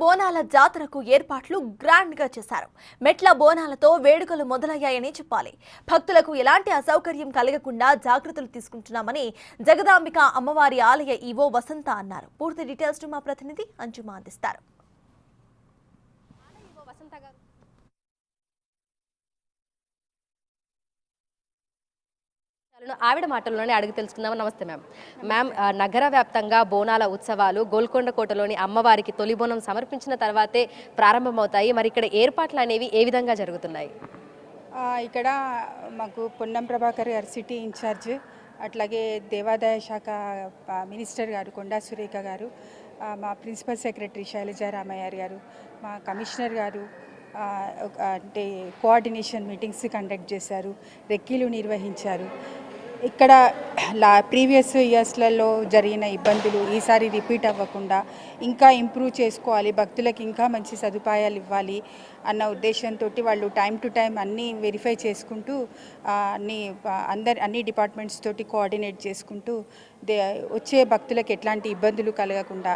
బోనాల జాతరకు ఏర్పాట్లు గ్రాండ్ గా చేశారు. మెట్ల బోనాలతో వేడుకలు మొదలయ్యాయని చెప్పాలి. భక్తులకు ఎలాంటి అసౌకర్యం కలగకుండా జాగ్రత్తలు తీసుకుంటున్నామని జగదాంబిక అమ్మవారి ఆలయ ఈవో వసంత అన్నారు. పూర్తి డీటెయిల్స్ మా ప్రతినిధి అంజుమా అందిస్తారు. ఆవిడ మాటల్లోనే అడిగి తెలుసుకుందాం. నమస్తే మ్యామ్. మ్యామ్, నగర వ్యాప్తంగా బోనాల ఉత్సవాలు గోల్కొండ కోటలోని అమ్మవారికి తొలి బోనం సమర్పించిన తర్వాతే ప్రారంభమవుతాయి. మరి ఇక్కడ ఏర్పాట్లు అనేవి ఏ విధంగా జరుగుతున్నాయి? ఇక్కడ మాకు పొన్నం ప్రభాకర్ గారు సిటీ ఇన్ఛార్జ్, అట్లాగే దేవాదాయ శాఖ మినిస్టర్ గారు కొండా సురేఖ గారు, మా ప్రిన్సిపల్ సెక్రటరీ శైలజా రామయ్య గారు, మా కమిషనర్ గారు అంటే కోఆర్డినేషన్ మీటింగ్స్ కండక్ట్ చేశారు, రెక్కీలు నిర్వహించారు. ఇక్కడ ప్రీవియస్ ఇయర్స్లలో జరిగిన ఇబ్బందులు ఈసారి రిపీట్ అవ్వకుండా ఇంకా ఇంప్రూవ్ చేసుకోవాలి, భక్తులకు ఇంకా మంచి సదుపాయాలు ఇవ్వాలి అన్న ఉద్దేశంతో వాళ్ళు టైం టు టైం అన్నీ వెరిఫై చేసుకుంటూ అన్ని డిపార్ట్మెంట్స్ తోటి కోఆర్డినేట్ చేసుకుంటూ వచ్చే భక్తులకు ఎట్లాంటి ఇబ్బందులు కలగకుండా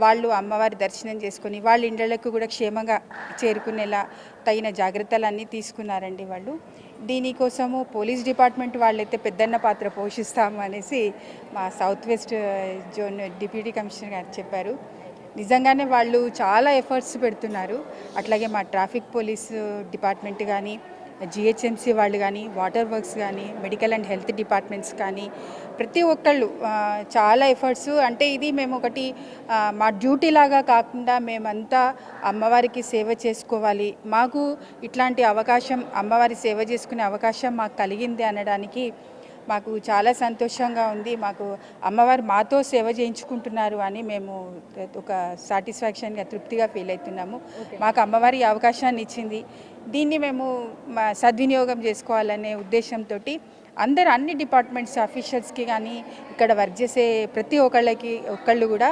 వాళ్ళు అమ్మవారి దర్శనం చేసుకొని వాళ్ళ ఇండ్లకు కూడా క్షేమంగా చేరుకునేలా తగిన జాగ్రత్తలన్నీ తీసుకున్నారండి వాళ్ళు. దీనికోసము పోలీస్ డిపార్ట్మెంట్ వాళ్ళైతే పెద్దన్న పాత్ర పోషిస్తాము అనేసి మా south west zone deputy commissioner గారు చెప్పారు. నిజంగానే వాళ్ళు చాలా ఎఫర్ట్స్ పెడుతున్నారు. అట్లాగే మా ట్రాఫిక్ పోలీస్ డిపార్ట్మెంట్ కానీ, జిహెచ్ఎంసీ వాళ్ళు కానీ, వాటర్ వర్క్స్ కానీ, మెడికల్ అండ్ హెల్త్ డిపార్ట్మెంట్స్ కానీ ప్రతి ఒక్కళ్ళు చాలా ఎఫర్ట్స్. అంటే ఇది మేము ఒకటి మా డ్యూటీ లాగా కాకుండా మేమంతా అమ్మవారికి సేవ చేసుకోవాలి, మాకు ఇట్లాంటి అవకాశం అమ్మవారి సేవ చేసుకునే అవకాశం మాకు కలిగింది అనడానికి మాకు చాలా సంతోషంగా ఉంది. మాకు అమ్మవారు మాతో సేవ చేయించుకుంటున్నారు అని మేము ఒక సాటిస్ఫాక్షన్గా తృప్తిగా ఫీల్ అవుతున్నాము. మాకు అమ్మవారి అవకాశాన్ని ఇచ్చింది, దీన్ని మేము సద్వినియోగం చేసుకోవాలనే ఉద్దేశంతో అన్ని డిపార్ట్మెంట్స్ ఆఫీషియల్స్కి కానీ ఇక్కడ వర్క్ చేసే ప్రతి ఒక్కళ్ళు కూడా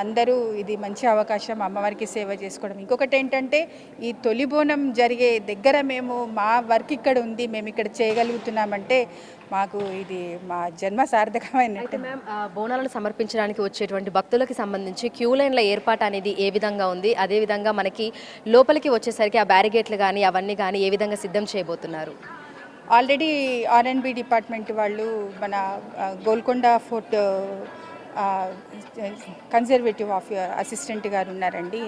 అందరూ ఇది మంచి అవకాశం అమ్మవారికి సేవ చేసుకోవడం. ఇంకొకటి ఏంటంటే ఈ తొలి బోనం జరిగే దగ్గర మేము మా వర్క్ ఇక్కడ ఉంది, మేము ఇక్కడ చేయగలుగుతున్నామంటే మాకు ఇది మా జన్మ సార్థకమైనట్టు. మ్యామ్, బోనాలను సమర్పించడానికి వచ్చేటువంటి భక్తులకి సంబంధించి క్యూ లైన్ల ఏర్పాటు అనేది ఏ విధంగా ఉంది? అదేవిధంగా మనకి లోపలికి వచ్చేసరికి ఆ బ్యారిగేట్లు కానీ అవన్నీ కానీ ఏ విధంగా సిద్ధం చేయబోతున్నారు? ఆల్రెడీ ఆర్ఎండ్బి డిపార్ట్మెంట్ వాళ్ళు మన గోల్కొండ ఫోర్ట్ కన్జర్వేటివ్ అసిస్టెంట్ గారు ఉన్నారండి,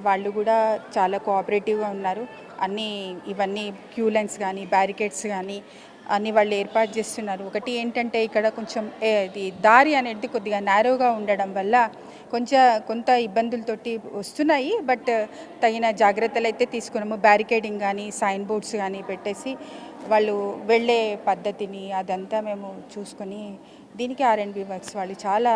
వాళ్ళు కూడా చాలా కోఆపరేటివ్గా ఉన్నారు. ఇవన్నీ క్యూ లైన్స్ కానీ బ్యారికేడ్స్ కానీ అన్నీ వాళ్ళు ఏర్పాటు చేస్తున్నారు. ఒకటి ఏంటంటే ఇక్కడ కొంచెం దారి అనేది కొద్దిగా నేరోగా ఉండడం వల్ల కొంత ఇబ్బందులతోటి వస్తున్నాయి. బట్ తగిన జాగ్రత్తలు అయితే తీసుకున్నాము. బ్యారికేడింగ్ కానీ సైన్ బోర్డ్స్ కానీ పెట్టేసి వాళ్ళు వెళ్ళే పద్ధతిని అదంతా మేము చూసుకొని దీనికి ఆర్ఎండ్బి వర్క్స్ వాళ్ళు చాలా